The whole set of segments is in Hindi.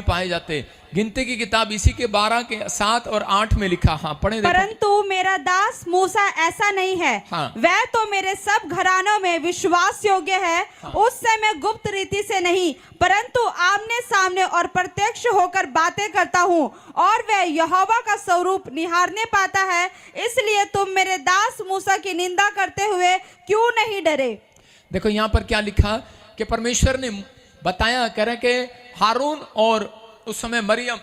पाए जाते। गिनती की किताब इसी के 12 के 7 और 8 में लिखा। हाँ पढ़े देखो। परंतु मेरा दास मूसा ऐसा नहीं है। हाँ। वह तो मेरे सब घरानों में विश्वास योग्य है। हाँ। उससे मैं गुप्त रीति से नहीं परंतु आमने सामने और प्रत्यक्ष होकर बातें करता हूँ, और वह यहोवा का स्वरूप निहारने पाता है। इसलिए तुम मेरे दास मूसा की निंदा करते हुए क्यों नहीं डरे? देखो यहाँ पर क्या लिखा कि परमेश्वर ने बताया, कह रहे कि हारून और उस समय मरियम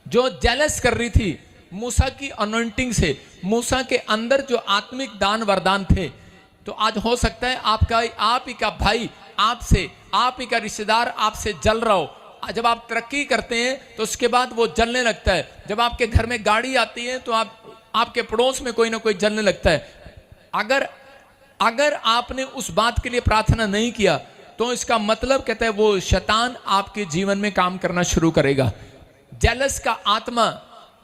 जो जेलस कर रही थी मूसा की अनॉइंटिंग से, मूसा के अंदर जो आत्मिक दान वरदान थे। तो आज हो सकता है आप ही का भाई आपसे, आप ही का रिश्तेदार आपसे जल रहा हो। जब आप तरक्की करते हैं तो उसके बाद वो जलने लगता है। जब आपके घर में गाड़ी आती है तो आपके पड़ोस में कोई ना कोई जलने लगता है। अगर आपने उस बात के लिए प्रार्थना नहीं किया तो इसका मतलब कहता है वो शैतान आपके जीवन में काम करना शुरू करेगा। जेलस का आत्मा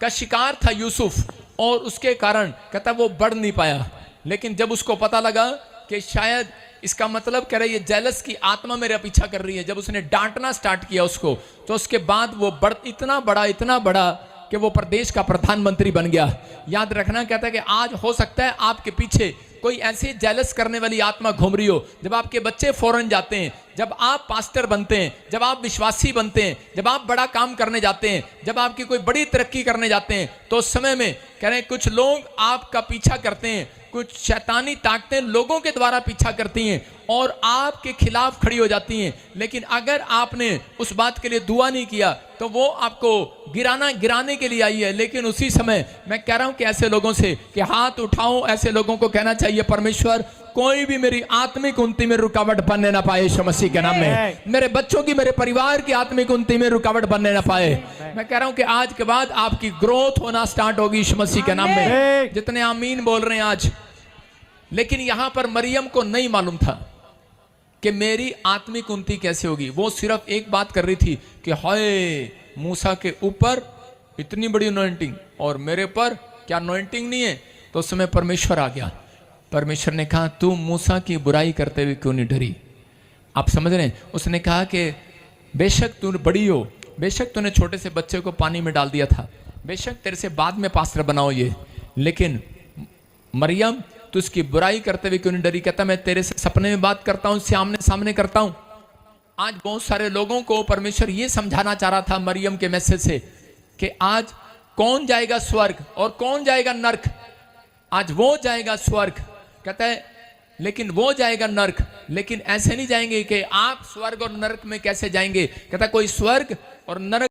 का शिकार था यूसुफ, और उसके कारण कहता वो बढ़ नहीं पाया। लेकिन जब उसको पता लगा कि शायद इसका मतलब कह रहा है ये जेलस की आत्मा मेरा पीछा कर रही है, जब उसने डांटना स्टार्ट किया उसको, तो उसके बाद वो इतना बड़ा कि वो प्रदेश का प्रधानमंत्री बन गया। याद रखना, कहता है कि आज हो सकता है आपके पीछे कोई ऐसी जेलस करने वाली आत्मा घूम रही हो। जब आपके बच्चे फॉरेन जाते हैं, जब आप पास्टर बनते हैं, जब आप विश्वासी बनते हैं, जब आप बड़ा काम करने जाते हैं, जब आपकी कोई बड़ी तरक्की करने जाते हैं, तो उस समय में कह रहे हैं कुछ लोग आपका पीछा करते हैं, कुछ शैतानी ताकतें लोगों के द्वारा पीछा करती हैं और आपके खिलाफ खड़ी हो जाती हैं। लेकिन अगर आपने उस बात के लिए दुआ नहीं किया तो वो आपको गिराने के लिए आई है। लेकिन उसी समय मैं कह रहा हूं कि ऐसे लोगों से कि हाथ उठाओ, ऐसे लोगों को कहना चाहिए परमेश्वर कोई भी मेरी आत्मिक उन्नति में रुकावट बनने ना पाए यीशु मसीह के नाम में। मेरे बच्चों की, मेरे परिवार की आत्मिक उन्नति में रुकावट बनने ना पाए। मैं कह रहा हूं कि आज के बाद आपकी ग्रोथ होना स्टार्ट होगी यीशु मसीह के नाम में। जितने आमीन बोल रहे हैं आज। लेकिन यहां पर मरियम को नहीं मालूम था कि मेरी आत्मिक उन्नति कैसे होगी। वो सिर्फ एक बात कर रही थी कि हाय मूसा के ऊपर इतनी बड़ी अनॉइंटिंग और मेरे पर क्या अनॉइंटिंग नहीं है। तो उस समय परमेश्वर आ गया। परमेश्वर ने कहा तू मूसा की बुराई करते हुए क्यों नहीं डरी। आप समझ रहे हैं। उसने कहा कि बेशक तू बड़ी हो, बेशक तूने छोटे से बच्चे को पानी में डाल दिया था, बेशक तेरे से बाद में पास्टर बनाओ ये, लेकिन मरियम तू इसकी बुराई करते हुए क्यों नहीं डरी। कहता मैं तेरे से सपने में बात करता हूं, सामने सामने करता हूं। आज बहुत सारे लोगों को परमेश्वर ये समझाना चाह रहा था मरियम के मैसेज से कि आज कौन जाएगा स्वर्ग और कौन जाएगा नर्क। आज वो जाएगा स्वर्ग, कहता है, लेकिन वो जाएगा नर्क। लेकिन ऐसे नहीं जाएंगे कि आप स्वर्ग और नर्क में कैसे जाएंगे। कहता कोई स्वर्ग और नरक